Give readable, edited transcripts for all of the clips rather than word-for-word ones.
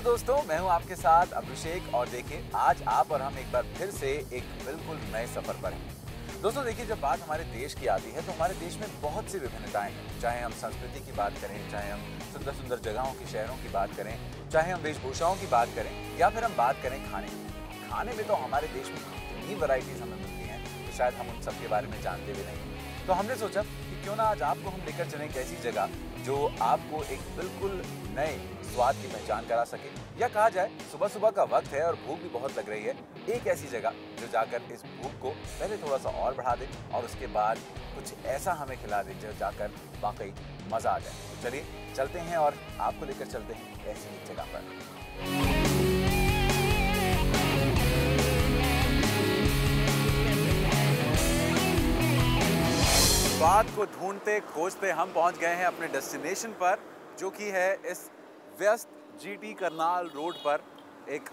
दोस्तों, मैं हूं आपके साथ अभिषेक और देखिए आज आप और हम एक बार फिर से एक बिल्कुल नए सफर पर हैं। दोस्तों देखिए, जब बात हमारे देश की आती है तो हमारे देश में बहुत सी विभिन्नताएं हैं। चाहे हम संस्कृति की बात करें, चाहे हम सुंदर सुंदर जगहों की, शहरों की बात करें, चाहे हम वेशभूषाओं की बात करें या फिर हम बात करें खाने की। खाने में तो हमारे देश में इतनी वैरायटीज हमें मिलती हैं तो शायद हम उन सब के बारे में जानते भी नहीं। तो हमने सोचा कि क्यों ना आज आपको हम लेकर चलें एक ऐसी जगह जो आपको एक बिल्कुल नए स्वाद की पहचान करा सके, या कहा जाए सुबह सुबह का वक्त है और भूख भी बहुत लग रही है। एक ऐसी जगह जो जाकर इस भूख को पहले थोड़ा सा और बढ़ा दे और उसके बाद कुछ ऐसा हमें खिला दे जो जाकर वाकई मजा आ जाए। तो चलिए चलते हैं और आपको लेकर चलते हैं ऐसी एक जगह पर। स्वाद को ढूंढते खोजते हम पहुंच गए हैं अपने डेस्टिनेशन पर, जो कि है इस व्यस्त जीटी करनाल रोड पर एक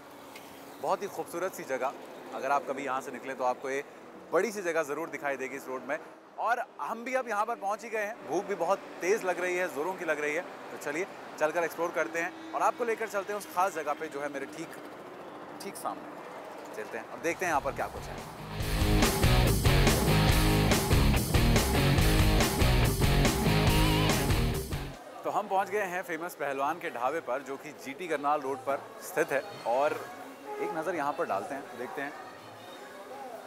बहुत ही खूबसूरत सी जगह। अगर आप कभी यहाँ से निकले तो आपको ये बड़ी सी जगह ज़रूर दिखाई देगी इस रोड में। और हम भी अब यहाँ पर पहुँच ही गए हैं। भूख भी बहुत तेज़ लग रही है, ज़ोरों की लग रही है। तो चलिए चलकर एक्सप्लोर करते हैं और आपको लेकर चलते हैं उस खास जगह पे जो है मेरे ठीक सामने। चलते हैं और देखते हैं यहाँ पर क्या कुछ है। तो हम पहुंच गए हैं फेमस पहलवान के ढाबे पर, जो कि जीटी करनाल रोड पर स्थित है। और एक नज़र यहाँ पर डालते हैं, देखते हैं।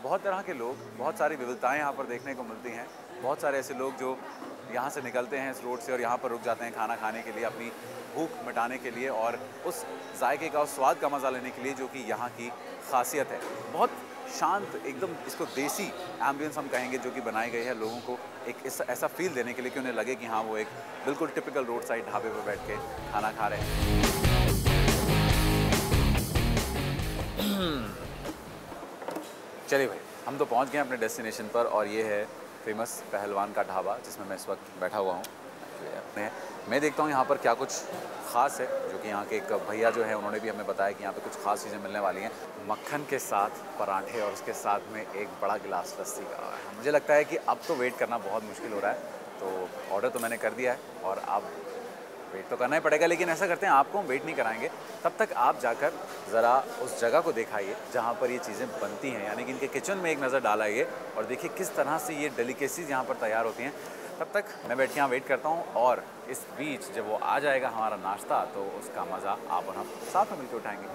बहुत तरह के लोग, बहुत सारी विविधताएं यहाँ पर देखने को मिलती हैं। बहुत सारे ऐसे लोग जो यहाँ से निकलते हैं इस रोड से और यहाँ पर रुक जाते हैं खाना खाने के लिए, अपनी भूख मिटाने के लिए और उस जायके का, उस स्वाद का मज़ा लेने के लिए, जो कि यहाँ की खासियत है। बहुत शांत, एकदम इसको देसी एम्बियंस हम कहेंगे, जो कि बनाई गई है लोगों को एक ऐसा फील देने के लिए कि उन्हें लगे कि हाँ वो एक बिल्कुल टिपिकल रोड साइड ढाबे पर बैठ के खाना खा रहे हैं। चलिए भाई, हम तो पहुंच गए अपने डेस्टिनेशन पर और ये है फेमस पहलवान का ढाबा, जिसमें मैं इस वक्त बैठा हुआ हूँ। मैं देखता हूँ यहाँ पर क्या कुछ ख़ास है, जो कि यहाँ के एक भैया जो है उन्होंने भी हमें बताया कि यहाँ पे कुछ ख़ास चीज़ें मिलने वाली हैं। मक्खन के साथ पराठे और उसके साथ में एक बड़ा गिलास लस्सी का। मुझे लगता है कि अब तो वेट करना बहुत मुश्किल हो रहा है, तो ऑर्डर तो मैंने कर दिया है और अब वेट तो करना ही पड़ेगा। लेकिन ऐसा करते हैं, आपको हम वेट नहीं कराएंगे, तब तक आप जाकर ज़रा उस जगह को दिखाइए जहाँ पर ये चीज़ें बनती हैं, यानी कि इनके किचन में एक नज़र डालाइए और देखिए किस तरह से ये डेलिकेसीज यहाँ पर तैयार होती हैं। तब तक मैं बैठ के यहाँ वेट करता हूँ और इस बीच जब वो आ जाएगा हमारा नाश्ता, तो उसका मज़ा आप और हम साथ में मिलकर उठाएंगे।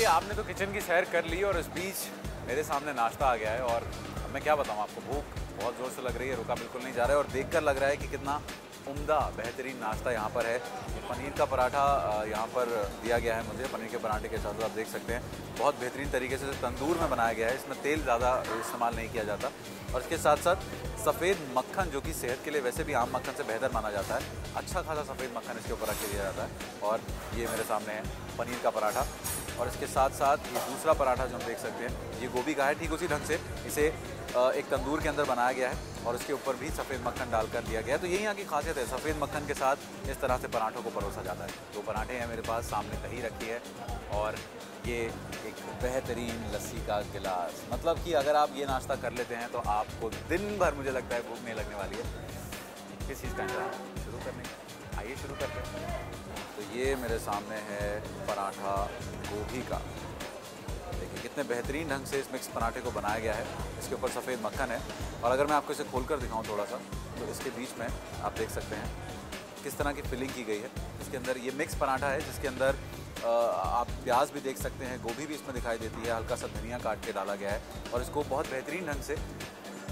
आपने तो किचन की सैर कर ली और इस बीच मेरे सामने नाश्ता आ गया है और मैं क्या बताऊँ आपको, भूख बहुत ज़ोर से लग रही है, रुका बिल्कुल नहीं जा रहा है। और देखकर लग रहा है कि कितना उम्दा बेहतरीन नाश्ता यहाँ पर है। पनीर का पराठा यहाँ पर दिया गया है मुझे। पनीर के पराठे के साथ आप देख सकते हैं बहुत बेहतरीन तरीके से तंदूर में बनाया गया है। इसमें तेल ज़्यादा इस्तेमाल नहीं किया जाता। और इसके साथ साथ सफ़ेद मक्खन, जो कि सेहत के लिए वैसे भी आम मक्खन से बेहतर माना जाता है, अच्छा खासा सफ़ेद मक्खन इसके ऊपर रख के दिया जाता है। और ये मेरे सामने है पनीर का पराठा और इसके साथ साथ ये दूसरा पराठा जो हम देख सकते हैं, ये गोभी का है। ठीक उसी ढंग से इसे एक तंदूर के अंदर बनाया गया है और उसके ऊपर भी सफ़ेद मक्खन डालकर दिया गया है। तो यही यहाँ की खासियत है, सफ़ेद मक्खन के साथ इस तरह से पराठों को परोसा जाता है। दो पराठे हैं मेरे पास, सामने दही रखी है और ये एक बेहतरीन लस्सी का गिलास। मतलब कि अगर आप ये नाश्ता कर लेते हैं तो आपको दिन भर, मुझे लगता है, भूख नहीं लगने वाली है। किस चीज़ का इंतज़ार शुरू करने का? आइए शुरू करते हैं। तो ये मेरे सामने है पराठा गोभी का। देखिए कितने बेहतरीन ढंग से इस मिक्स पराठे को बनाया गया है। इसके ऊपर सफ़ेद मक्खन है और अगर मैं आपको इसे खोलकर दिखाऊं थोड़ा सा, तो इसके बीच में आप देख सकते हैं किस तरह की फिलिंग की गई है। इसके अंदर ये मिक्स पराठा है जिसके अंदर आप प्याज भी देख सकते हैं, गोभी भी इसमें दिखाई देती है, हल्का सा धनिया काट के डाला गया है और इसको बहुत बेहतरीन ढंग से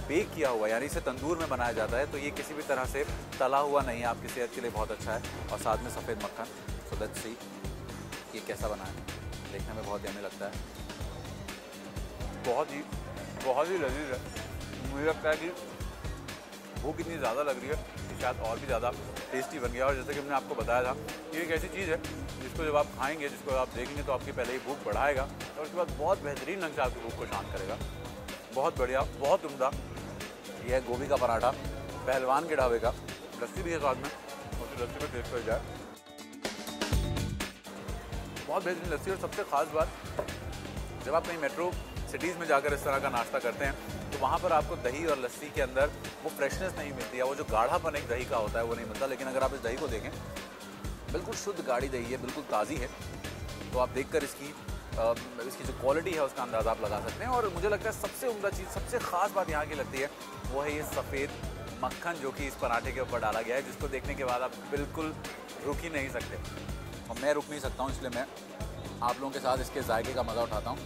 बेक किया हुआ, यानी इसे तंदूर में बनाया जाता है। तो ये किसी भी तरह से तला हुआ नहीं है, आपकी सेहत के लिए बहुत अच्छा है। और साथ में सफ़ेद मक्खन। सो लेट्स सी ये कैसा बना है। देखने में बहुत यम्मी लगता है, बहुत ही लजीज है। मुझे लगता है कि भूख इतनी ज़्यादा लग रही है कि शायद और भी ज़्यादा टेस्टी बन गया। और जैसे कि मैंने आपको बताया था, ये एक ऐसी चीज़ है जिसको जब आप खाएंगे, जिसको आप देखेंगे, तो आपकी पहले ही भूख बढ़ाएगा और उसके बाद बहुत बेहतरीन ढंग से आपकी भूख को शांत करेगा। बहुत बढ़िया, बहुत उम्दा। यह है गोभी का पराठा पहलवान के ढाबे का। लस्सी भी है साथ में, और लस्सी में टेस्ट कर जाए। बहुत बेहतरीन लस्सी। और सबसे ख़ास बात, जब आप कहीं मेट्रो सिटीज़ में जाकर इस तरह का नाश्ता करते हैं तो वहाँ पर आपको दही और लस्सी के अंदर वो फ्रेशनेस नहीं मिलती है, वो जो गाढ़ापन एक दही का होता है वो नहीं मिलता। लेकिन अगर आप इस दही को देखें, बिल्कुल शुद्ध गाढ़ी दही है, बिल्कुल ताज़ी है, तो आप देखकर इसकी जो क्वालिटी है उसका अंदाज़ा आप लगा सकते हैं। और मुझे लगता है सबसे उम्दा चीज़, सबसे ख़ास बात यहाँ की लगती है वो है ये सफ़ेद मक्खन जो कि इस पराठे के ऊपर डाला गया है, जिसको देखने के बाद आप बिल्कुल रुक ही नहीं सकते। और मैं रुक नहीं सकता हूँ, इसलिए मैं आप लोगों के साथ इसके जायके का मज़ा उठाता हूँ।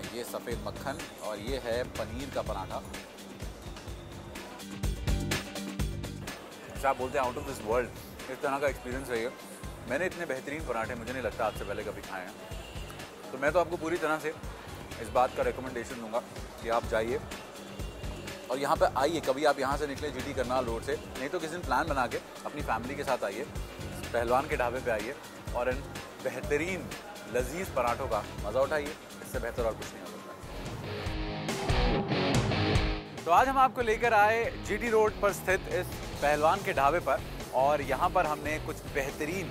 ये सफ़ेद मक्खन और ये है पनीर का पराठा। आप बोलते हैं आउट ऑफ दिस वर्ल्ड, इस तरह का एक्सपीरियंस रही है। मैंने इतने बेहतरीन पराठे मुझे नहीं लगता आज से पहले कभी खाए हैं। तो मैं तो आपको पूरी तरह से इस बात का रिकमेंडेशन दूंगा कि आप जाइए और यहाँ पे आइए। कभी आप यहाँ से निकले जीटी करनाल रोड से, नहीं तो किसी दिन प्लान बना के अपनी फैमिली के साथ आइए, पहलवान के ढाबे पे आइए और इन बेहतरीन लजीज पराठों का मज़ा उठाइए। इससे बेहतर और कुछ नहीं हो सकता। तो आज हम आपको लेकर आए जीटी रोड पर स्थित इस पहलवान के ढाबे पर, और यहाँ पर हमने कुछ बेहतरीन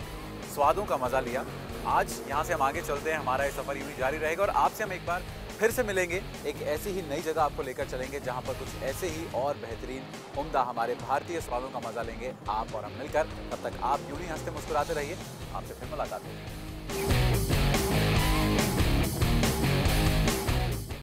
स्वादों का मज़ा लिया। आज यहाँ से हम आगे चलते हैं, हमारा ये सफ़र यूँ ही जारी रहेगा और आपसे हम एक बार फिर से मिलेंगे। एक ऐसी ही नई जगह आपको लेकर चलेंगे जहाँ पर कुछ ऐसे ही और बेहतरीन उम्दा हमारे भारतीय स्वादों का मज़ा लेंगे आप और हम मिलकर। तब तक आप यूँ ही हंसते मुस्कुराते रहिए। आपसे फिर मुलाकात होगी।